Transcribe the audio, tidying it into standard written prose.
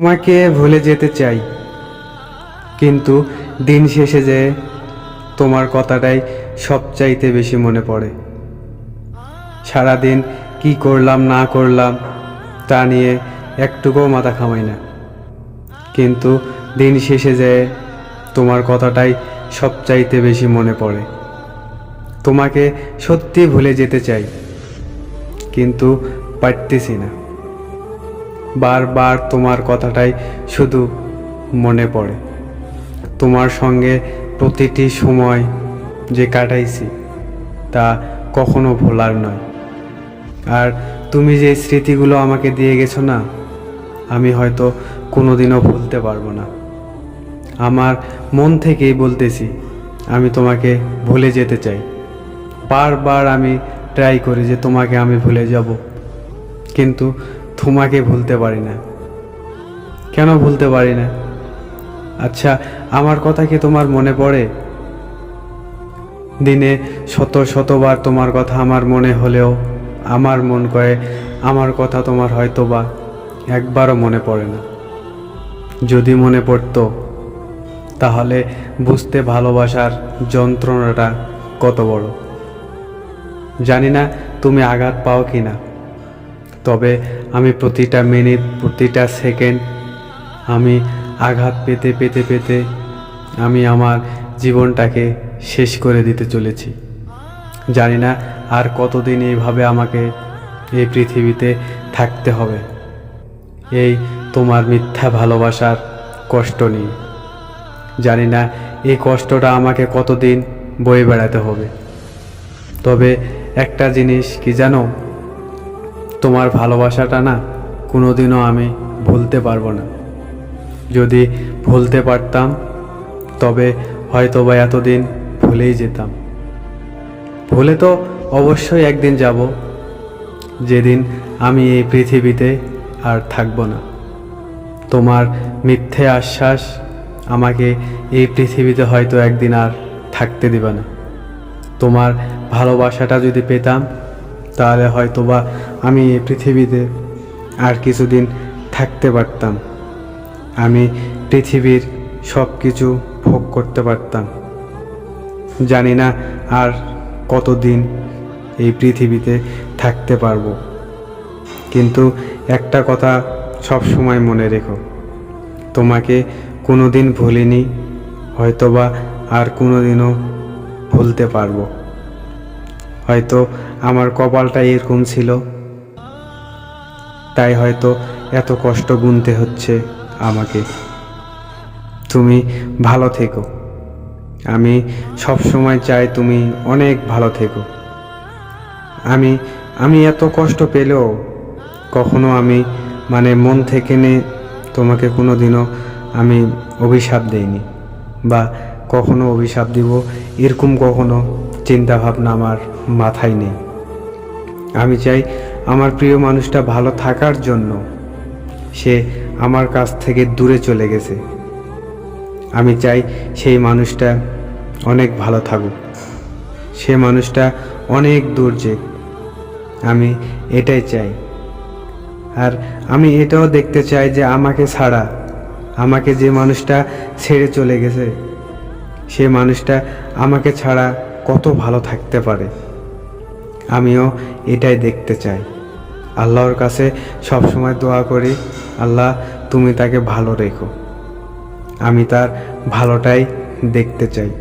তোমাকে ভুলে যেতে চাই, কিন্তু দিন শেষে যে তোমার কথাটাই সবচাইতে বেশি মনে পড়ে। সারাদিন কি করলাম না করলাম তা নিয়ে একটুকুও মাথা ঘামাই না, কিন্তু দিন শেষে যে তোমার কথাটাই সবচাইতে বেশি মনে পড়ে। তোমাকে সত্যি ভুলে যেতে চাই, কিন্তু পারতেছি না। বারবার তোমার কথাটাই শুধু মনে পড়ে। তোমার সঙ্গে প্রতিটি সময় যে কাটাইছি তা কখনো ভোলার নয়। আর তুমি যে স্মৃতিগুলো আমাকে দিয়ে গেছো না, আমি হয়তো কোনোদিনও ভুলতে পারবো না। আমার মন থেকেই বলতেছি, আমি তোমাকে ভুলে যেতে চাই। বারবার আমি ট্রাই করি যে তোমাকে আমি ভুলে যাব, কিন্তু তোমাকে ভুলতে পারি না। কেন ভুলতে পারি না? আচ্ছা, আমার কথা কি তোমার মনে পড়ে? দিনে শত শতবার তোমার কথা আমার মনে হলেও আমার মন করে আমার কথা তোমার হয়তো বা একবারও মনে পড়ে না। যদি মনে পড়তো তাহলে বুঝতে ভালোবাসার যন্ত্রণাটা কত বড়। জানি না তুমি আঘাত পাও কি না, তবে আমি প্রতিটা মিনিট প্রতিটা সেকেন্ড আমি আঘাত পেতে পেতে পেতে আমি আমার জীবনটাকে শেষ করে দিতে চলেছি। জানি না আর কতদিন এইভাবে আমাকে এই পৃথিবীতে থাকতে হবে, এই তোমার মিথ্যা ভালোবাসার কষ্ট নিয়ে। জানি না এই কষ্টটা আমাকে কতদিন বয়ে বেড়াতে হবে। তবে একটা জিনিস কি জানো, তোমার ভালোবাসাটা না কোনোদিনও আমি ভুলতে পারবো না। যদি ভুলতে পারতাম তবে হয়তো বা এতদিন ভুলেই যেতাম। ভুলে তো অবশ্যই একদিন যাব, যেদিন আমি এই পৃথিবীতে আর থাকবো না। তোমার মিথ্যে আশ্বাস আমাকে এই পৃথিবীতে হয়তো একদিন আর থাকতে দিবে না। তোমার ভালোবাসাটা যদি পেতাম তাহলে হয়তো বা আমি এই পৃথিবীতে আর কিছুদিন থাকতে পারতাম। আমি পৃথিবীর সব কিছু ভোগ করতে পারতাম। জানি না আর কতদিন এই পৃথিবীতে থাকতে পারবো, কিন্তু একটা কথা সব সময় মনে রেখো, তোমাকে কোনোদিন ভুলিনি, হয়তোবা আর কোনোদিনও ভুলতে পারবো। হয়তো আমার কপালটা এরকম ছিল, তাই হয়তো এত কষ্ট গুনতে হচ্ছে আমাকে। তুমি ভালো থেকো, আমি সব সময় চাই তুমি অনেক ভালো থেকো। আমি এত কষ্ট পেলেও কখনো আমি মন থেকে তোমাকে কোনোদিনও আমি অভিশাপ দেইনি, বা কখনো অভিশাপ দিব এরকম কখনো চিন্তা ভাবনা আমার মাথায় নেই। আমি চাই আমার প্রিয় মানুষটা ভালো থাকার জন্য সে আমার কাছ থেকে দূরে চলে গেছে। আমি চাই সেই মানুষটা অনেক ভালো থাকুক, সে মানুষটা অনেক দূর যাক। আমি এটাই চাই। আর আমি এটাও দেখতে চাই যে আমাকে ছাড়া, আমাকে যে মানুষটা ছেড়ে চলে গেছে, সে মানুষটা আমাকে ছাড়া কত ভালো থাকতে পারে। আমিও এটাই দেখতে চাই। আল্লাহর কাছে সব সময় দোয়া করি, আল্লাহ তুমি তাকে ভালো রেখো। আমি তার ভালোটাই দেখতে চাই।